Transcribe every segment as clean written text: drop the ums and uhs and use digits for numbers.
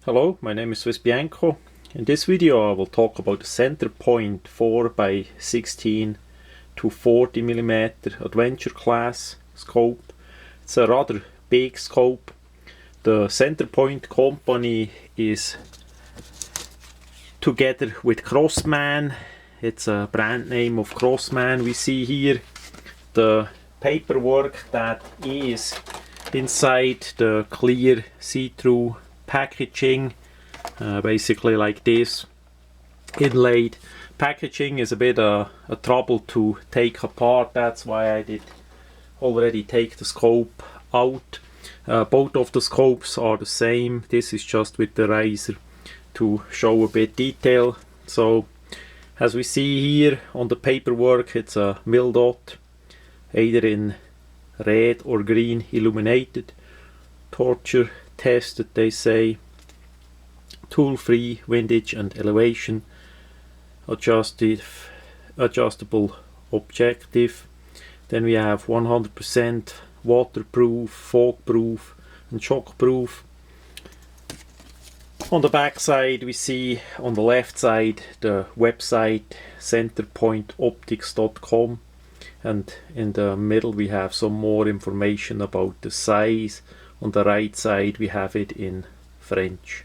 Hello, my name is swissbianco. In this video I will talk about the centerpoint 4x16 to 40mm adventure class scope. It's a rather big scope. The centerpoint company is together with Crossman. It's a brand name of Crossman we see here. The paperwork that is inside the clear see-through packaging, basically like this. Inlaid packaging is a bit a trouble to take apart. That's why I did already take the scope out. Both of the scopes are the same. This is just with the razor to show a bit detail. So as we see here on the paperwork, it's a mil dot, either in red or green illuminated, torture tested, they say, tool free, windage and elevation, adjustable objective. Then we have 100% waterproof, fog proof and shock proof. On the back side we see on the left side the website centerpointoptics.com, and in the middle we have some more information about the size. On the right side we have it in French.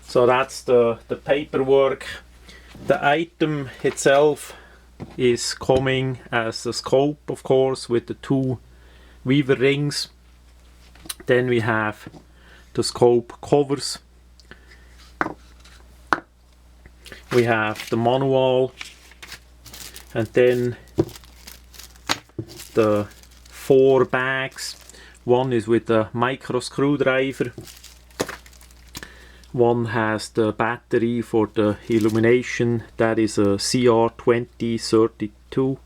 So that's the paperwork. The item itself is coming as a scope, of course, with the two weaver rings. Then we have the scope covers. We have the manual, and then the 4 bags. One is with a micro screwdriver. One has the battery for the illumination. That is a CR2032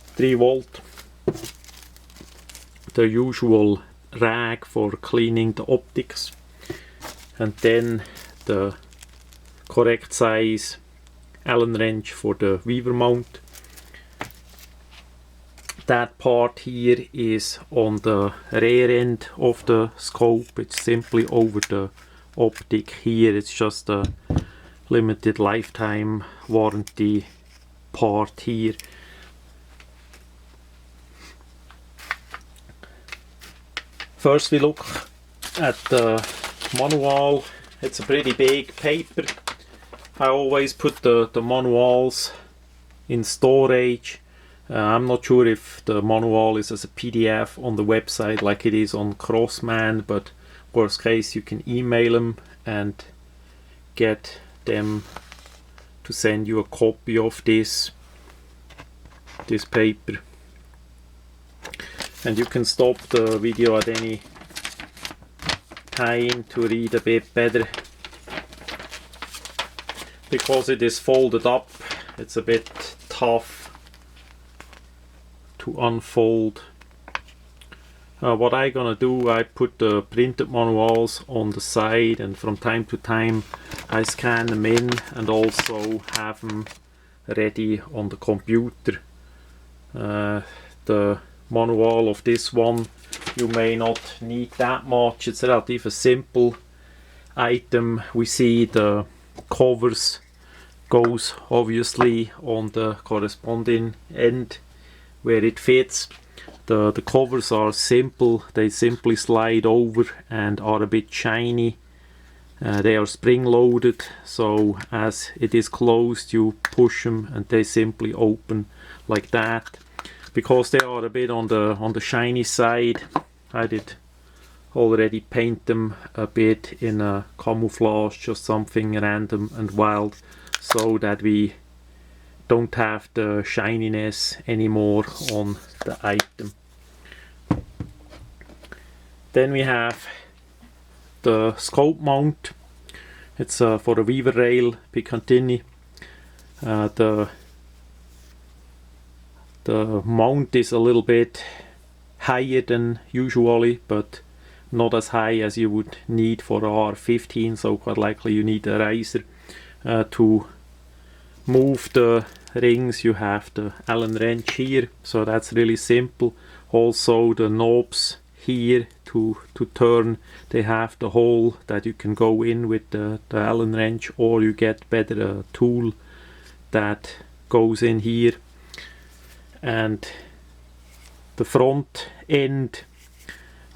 3 volt. The usual rag for cleaning the optics, and then the correct size Allen wrench for the weaver mount. That part here is on the rear end of the scope. It's simply over the optic here. It's just a limited lifetime warranty part here. First we look at the manual. It's a pretty big paper. I always put the manuals in storage. I'm not sure if the manual is as a PDF on the website like it is on Crossman, but worst case you can email them and get them to send you a copy of this paper. And you can stop the video at any time to read a bit better. Because it is folded up, it's a bit tough to unfold. What I'm gonna do, I put the printed manuals on the side, and from time to time I scan them in and also have them ready on the computer. The manual of this one you may not need that much. It's a relatively simple item. We see the covers goes obviously on the corresponding end where it fits. The covers are simple. They simply slide over and are a bit shiny. They are spring loaded, so as it is closed you push them and they simply open like that. Because they are a bit on the shiny side, I did already paint them a bit in a camouflage, just something random and wild, so that we don't have the shininess anymore on the item. Then we have the scope mount. It's for the weaver rail Picatinny. The mount is a little bit higher than usually, but not as high as you would need for R15, so quite likely you need a riser. To move the rings you have the Allen wrench here, so that's really simple. Also the knobs here to turn. They have the hole that you can go in with the Allen wrench, or you get better a tool that goes in here. And the front end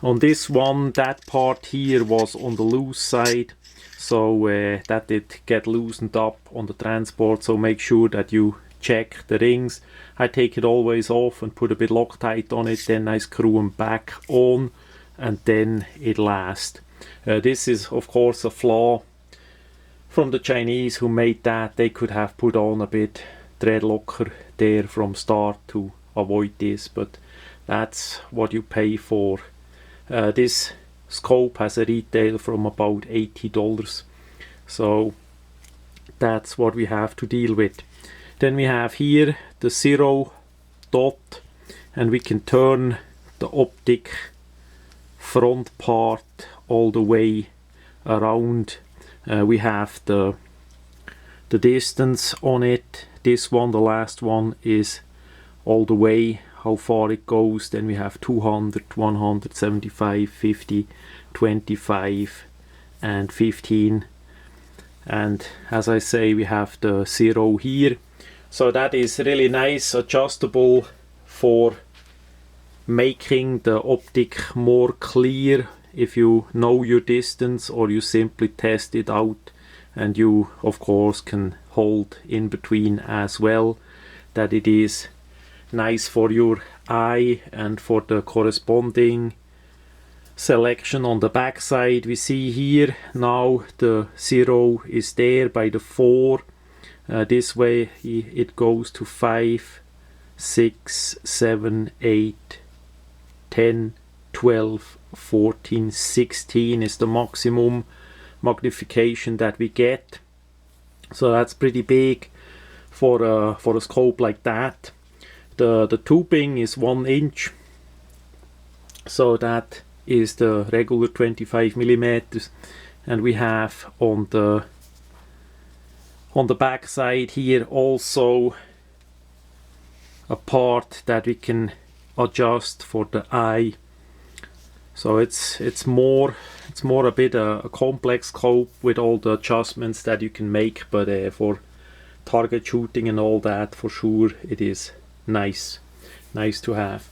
on this one, that part here was on the loose side, so that did get loosened up on the transport, so make sure that you check the rings. I take it always off and put a bit Loctite on it, then I screw them back on, and then it lasts. This is of course a flaw from the Chinese who made that. They could have put on a bit thread locker there from start to avoid this, but that's what you pay for. This scope has a retail from about $80, so that's what we have to deal with. Then we have here the 0 dot, and we can turn the optic front part all the way around. We have the distance on it. This one, the last one, is all the way how far it goes. Then we have 200, 175, 50, 25 and 15, and as I say, we have the 0 here. So that is really nice, adjustable for making the optic more clear if you know your distance, or you simply test it out, and you of course can hold in between as well, that it is nice for your eye. And for the corresponding selection on the back side, we see here now the 0 is there by the 4. This way it goes to 5, 6, 7, 8, 10, 12, 14, 16 is the maximum magnification that we get. So that's pretty big for a scope like that. The tubing is 1 inch, so that is the regular 25 millimeters, and we have on the back side here also a part that we can adjust for the eye. So it's more a bit a complex scope with all the adjustments that you can make, but for target shooting and all that, for sure it is nice to have.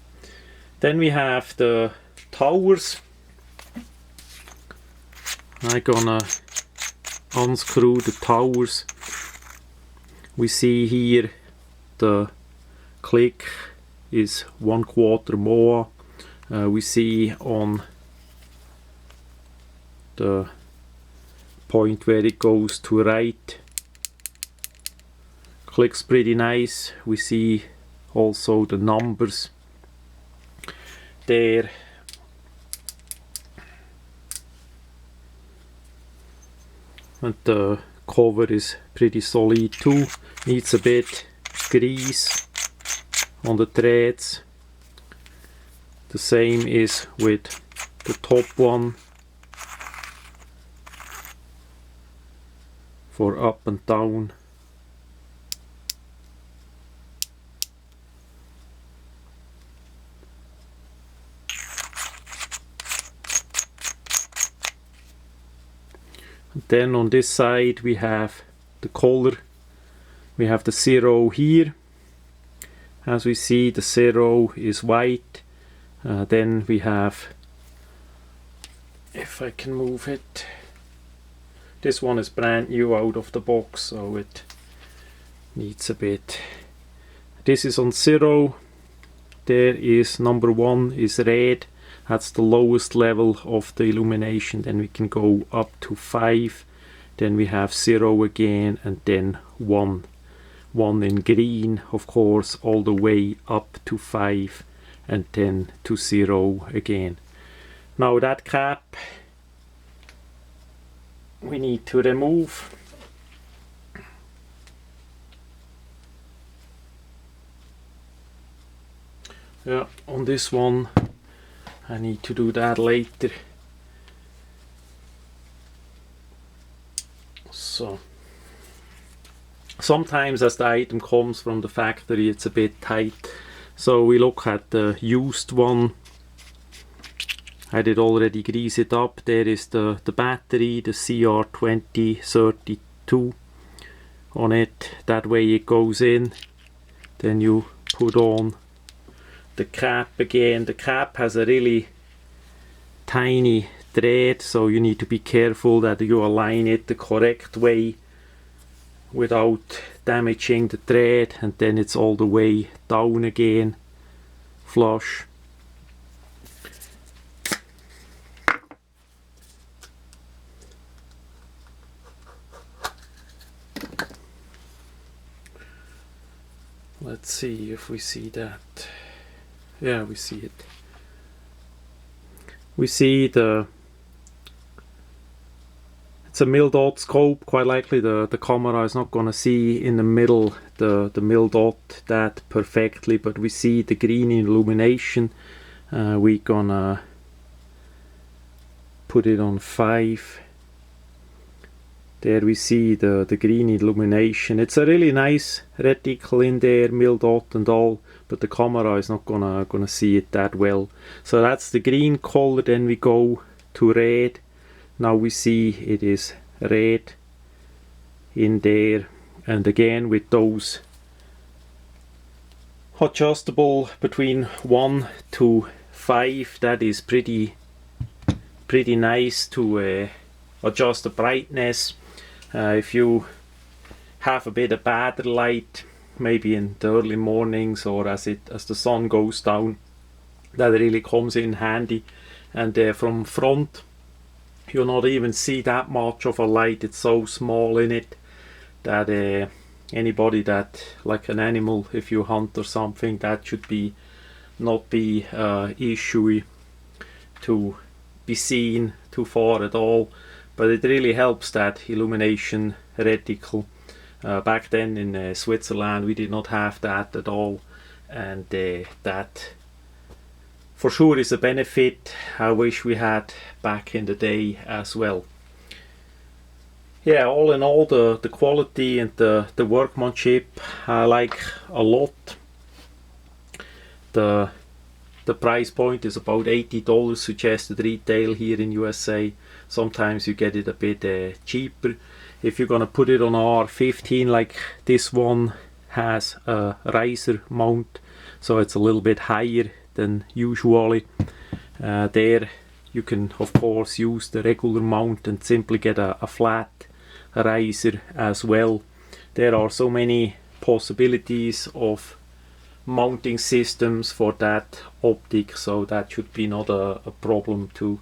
Then we have the towers. I'm gonna unscrew the towers. We see here the click is 1/4 more. We see on the point where it goes to right, clicks pretty nice. We see also the numbers there. And the cover is pretty solid too. Needs a bit grease on the threads. The same is with the top one for up and down. And then on this side we have the color. We have the 0 here. As we see, the 0 is white. Then we have, if I can move it, this one is brand new out of the box, so it needs a bit. This is on 0. There is number 1 is red. That's the lowest level of the illumination. Then we can go up to 5. Then we have 0 again, and then 1. 1 in green, of course, all the way up to 5. And then to 0 again. Now that cap we need to remove. Yeah, on this one I need to do that later. So sometimes as the item comes from the factory it's a bit tight. So we look at the used one, I did already grease it up. There is the battery, the CR2032 on it. That way it goes in. Then you put on the cap again. The cap has a really tiny thread, so you need to be careful that you align it the correct way without damaging the thread, and then it's all the way down again, flush. Let's see if we see that. Yeah, we see it. We see it's a mil dot scope. Quite likely the camera is not gonna see in the middle the mil dot that perfectly, but we see the green illumination. We're gonna put it on 5. There we see the green illumination. It's a really nice reticle in there, mil dot and all, but the camera is not gonna see it that well. So that's the green color. Then we go to red. Now we see it is red in there, and again with those adjustable between 1 to 5, that is pretty nice to adjust the brightness. If you have a bit of bad light, maybe in the early mornings or as the sun goes down, that really comes in handy. And from front you'll not even see that much of a light. It's so small in it that anybody that, like an animal, if you hunt or something, that should not be issue to be seen too far at all. But it really helps, that illumination reticle. Back then in Switzerland we did not have that at all, and that for sure is a benefit I wish we had back in the day as well. Yeah, all in all, the quality and the workmanship I like a lot. The price point is about $80 suggested retail here in USA. Sometimes you get it a bit cheaper. If you're gonna put it on R15, like this one has a riser mount, so it's a little bit higher than usually. There you can of course use the regular mount and simply get a flat riser as well. There are so many possibilities of mounting systems for that optic, so that should be not a problem to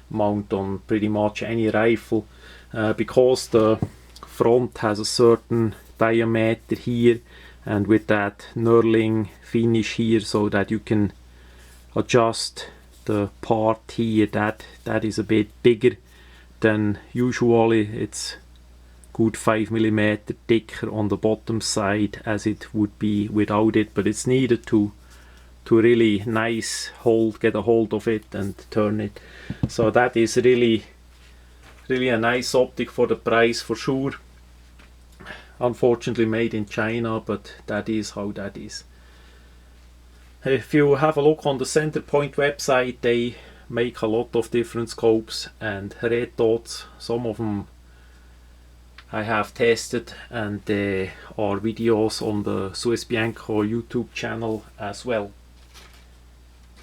mount on pretty much any rifle. Because the front has a certain diameter here, and with that knurling finish here, so that you can adjust the part here, that is a bit bigger than usually. It's good 5mm thicker on the bottom side as it would be without it, but it's needed to really nice get a hold of it and turn it. So that is really a nice optic for the price, for sure. Unfortunately made in China, but that is how that is. If you have a look on the Centerpoint website, they make a lot of different scopes and red dots. Some of them I have tested, and there are videos on the swissbianco YouTube channel as well.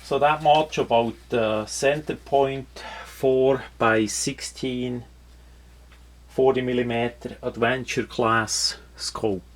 So that much about the Centerpoint 4x16 40mm adventure class scope.